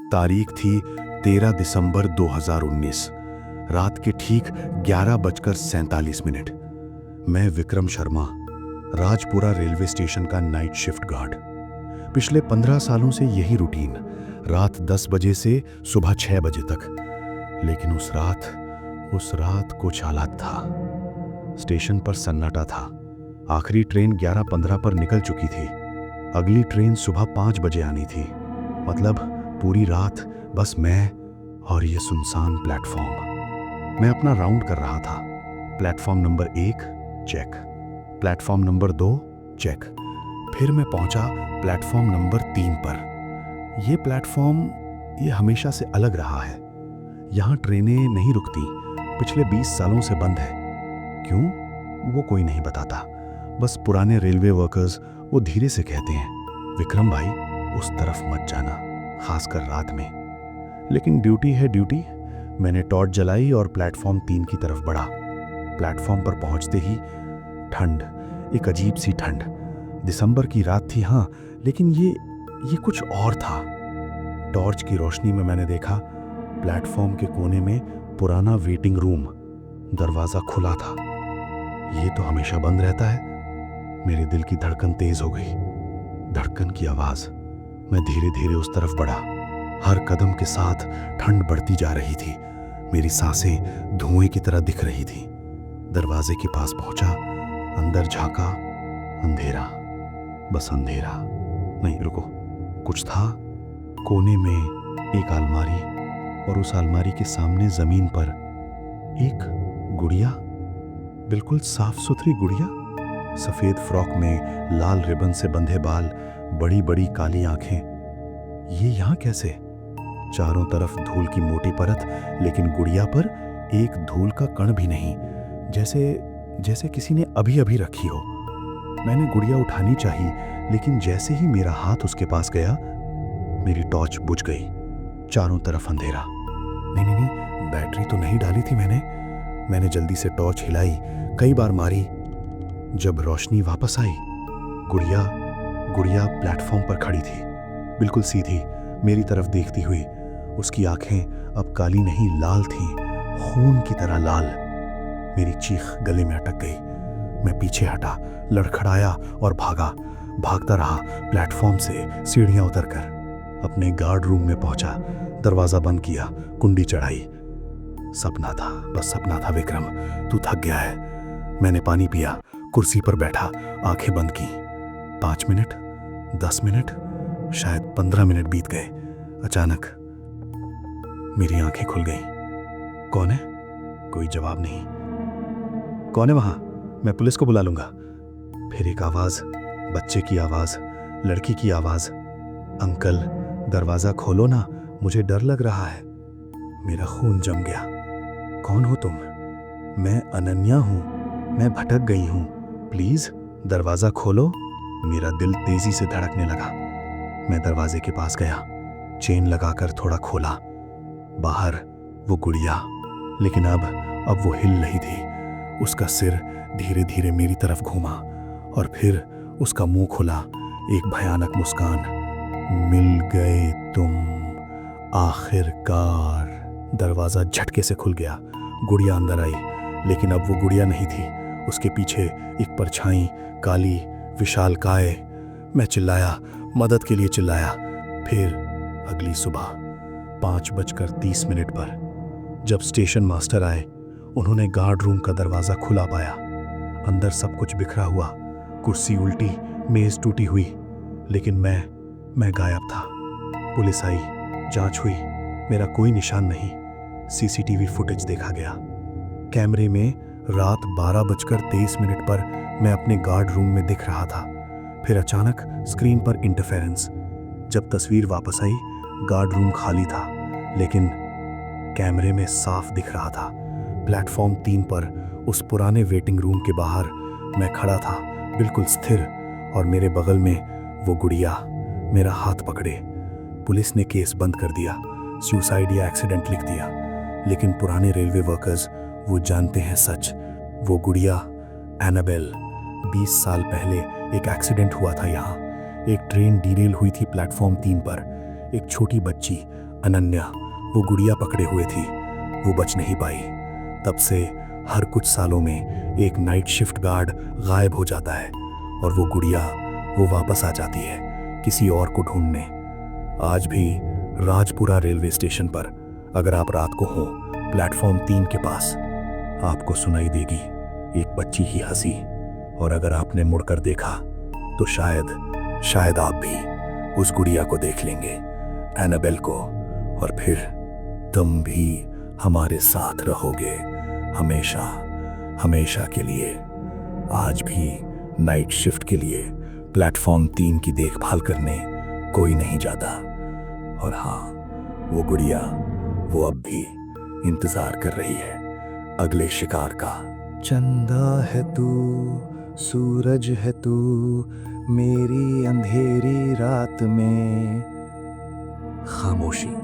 तारीख थी 13 दिसंबर 2019। रात के ठीक 11:47। मैं विक्रम शर्मा, राजपुरा रेलवे स्टेशन का नाइट शिफ्ट गार्ड। पिछले 15 सालों से यही रूटीन, रात 10 बजे से सुबह 6 बजे तक। लेकिन उस रात कुछ अलग था। स्टेशन पर सन्नाटा था। आखिरी ट्रेन 11:15 पर निकल चुकी थी। अगली ट्रेन सुबह 5 बजे आनी थी। मतलब पूरी रात बस मैं और ये सुनसान प्लेटफॉर्म। मैं अपना राउंड कर रहा था। Platform number 1 check, platform number 2 check. फिर मैं पहुंचा प्लेटफॉर्म नंबर 3 पर। यह प्लेटफॉर्म ये हमेशा से अलग रहा है। यहाँ ट्रेनें नहीं रुकती, पिछले 20 सालों से बंद है। क्यों, वो कोई नहीं बताता। बस पुराने रेलवे वर्कर्स वो धीरे से कहते हैं, विक्रम भाई उस तरफ मत जाना, खासकर रात में। लेकिन ड्यूटी है ड्यूटी। मैंने टॉर्च जलाई और प्लेटफॉर्म 3 की तरफ बढ़ा। प्लेटफॉर्म पर पहुंचते ही ठंड, एक अजीब सी ठंड। दिसंबर की रात थी हाँ, लेकिन ये कुछ और था। टॉर्च की रोशनी में मैंने देखा प्लेटफॉर्म के कोने में पुराना वेटिंग रूम। दरवाजा खुला था। ये तो हमेशा बंद रहता है। मेरे दिल की धड़कन तेज हो गई। धड़कन की आवाज। मैं धीरे धीरे उस तरफ बढ़ा। हर कदम के साथ ठंड बढ़ती जा रही थी। मेरी सांसें धुएं की तरह दिख रही थी। दरवाजे के पास पहुंचा, अंदर झांका, अंधेरा, बस अंधेरा। नहीं रुको, कुछ था। कोने में एक अलमारी और उस अलमारी के सामने जमीन पर एक गुड़िया, बिल्कुल साफ सुथरी गुड़िया। सफेद फ्रॉक में लाल रिबन से बंधे बाल, बड़ी बड़ी काली आंखें। ये यहाँ कैसे? चारों तरफ धूल की मोटी परत, लेकिन गुड़िया पर एक धूल का कण भी नहीं, जैसे किसी ने अभी अभी रखी हो। मैंने गुड़िया उठानी चाहिए, लेकिन जैसे ही मेरा हाथ उसके पास गया, मेरी टॉर्च बुझ गई। चारों तरफ अंधेरा। नहीं, बैटरी तो नहीं डाली थी मैंने जल्दी से टॉर्च हिलाई, कई बार मारी। जब रोशनी वापस आई, गुड़िया प्लेटफॉर्म पर खड़ी थी, बिल्कुल सीधी, मेरी तरफ देखती हुई। उसकी आंखें अब काली नहीं, लाल थीं, खून की तरह लाल। मेरी चीख गले में अटक गई। मैं पीछे हटा, लड़खड़ाया और भागता रहा प्लेटफॉर्म से सीढ़ियां उतरकर। अपने गार्ड रूम में पहुंचा, दरवाजा बंद किया, कुंडी चढ़ाई। सपना था, बस सपना था विक्रम, तू थक गया है। मैंने पानी पिया, कुर्सी पर बैठा, आंखें बंद की। 5 मिनट, 10 मिनट, शायद 15 मिनट बीत गए। अचानक मेरी आंखें खुल गईं। कौन है? कोई जवाब नहीं। कौन है वहां? मैं पुलिस को बुला लूंगा। फिर एक आवाज, बच्चे की आवाज, लड़की की आवाज। अंकल दरवाजा खोलो ना, मुझे डर लग रहा है। मेरा खून जम गया। कौन हो तुम? मैं अनन्या हूं, मैं भटक गई हूं, प्लीज दरवाजा खोलो। मेरा दिल तेजी से धड़कने लगा। मैं दरवाजे के पास गया, चेन लगाकर थोड़ा खोला। बाहर वो गुड़िया, लेकिन अब वो हिल रही थी। उसका सिर धीरे धीरे मेरी तरफ घूमा और फिर उसका मुंह खुला, एक भयानक मुस्कान। मिल गए तुम, आखिरकार। दरवाजा झटके से खुल गया। गुड़िया अंदर आई, लेकिन अब वो गुड़िया नहीं थी। उसके पीछे एक परछाई, काली विशालकाय। मैं चिल्लाया, मदद के लिए चिल्लाया। फिर अगली सुबह 5:30 पर जब स्टेशन मास्टर आए, उन्होंने गार्ड रूम का दरवाजा खुला पाया। अंदर सब कुछ बिखरा हुआ, कुर्सी उल्टी, मेज टूटी हुई, लेकिन मैं गायब था। पुलिस आई, जांच हुई, मेरा कोई निशान नहीं। सीसीटीवी फुटेज देखा गया। कैमरे में रात 12:23 पर मैं अपने गार्ड रूम में दिख रहा था। फिर अचानक स्क्रीन पर इंटरफेरेंस। जब तस्वीर वापस आई, गार्ड रूम खाली था, लेकिन कैमरे में साफ दिख रहा था। प्लेटफॉर्म 3 पर उस पुराने वेटिंग रूम के बाहर मैं खड़ा था, बिल्कुल स्थिर, और मेरे बगल में वो गुड़िया मेरा हाथ पकड़े। पुलिस ने केस बंद कर दिया, सुसाइड या एक्सीडेंट लिख दिया, लेकिन पुराने रेलवे वर्कर्स वो जानते हैं सच। वो गुड़िया एनाबेल, 20 साल पहले एक एक्सीडेंट हुआ था यहाँ। एक ट्रेन डीरेल हुई थी प्लेटफॉर्म 3 पर। एक छोटी बच्ची अनन्या वो गुड़िया पकड़े हुए थी, वो बच नहीं पाई। तब से हर कुछ सालों में एक नाइट शिफ्ट गार्ड गायब हो जाता है और वो गुड़िया वो वापस आ जाती है किसी और को ढूंढने। आज भी राजपुरा रेलवे स्टेशन पर अगर आप रात को हो प्लेटफॉर्म 3 के पास, आपको सुनाई देगी एक बच्ची की हंसी। और अगर आपने मुड़कर देखा तो शायद आप भी उस गुड़िया को देख लेंगे, एनाबेल को। और फिर तुम भी हमारे साथ रहोगे हमेशा, हमेशा के लिए। आज भी नाइट शिफ्ट के लिए प्लेटफॉर्म 3 की देखभाल करने कोई नहीं जाता। और हाँ, वो गुड़िया वो अब भी इंतजार कर रही है अगले शिकार का। चंदा है तू, सूरज है तू, मेरी अंधेरी रात में। खामोशी।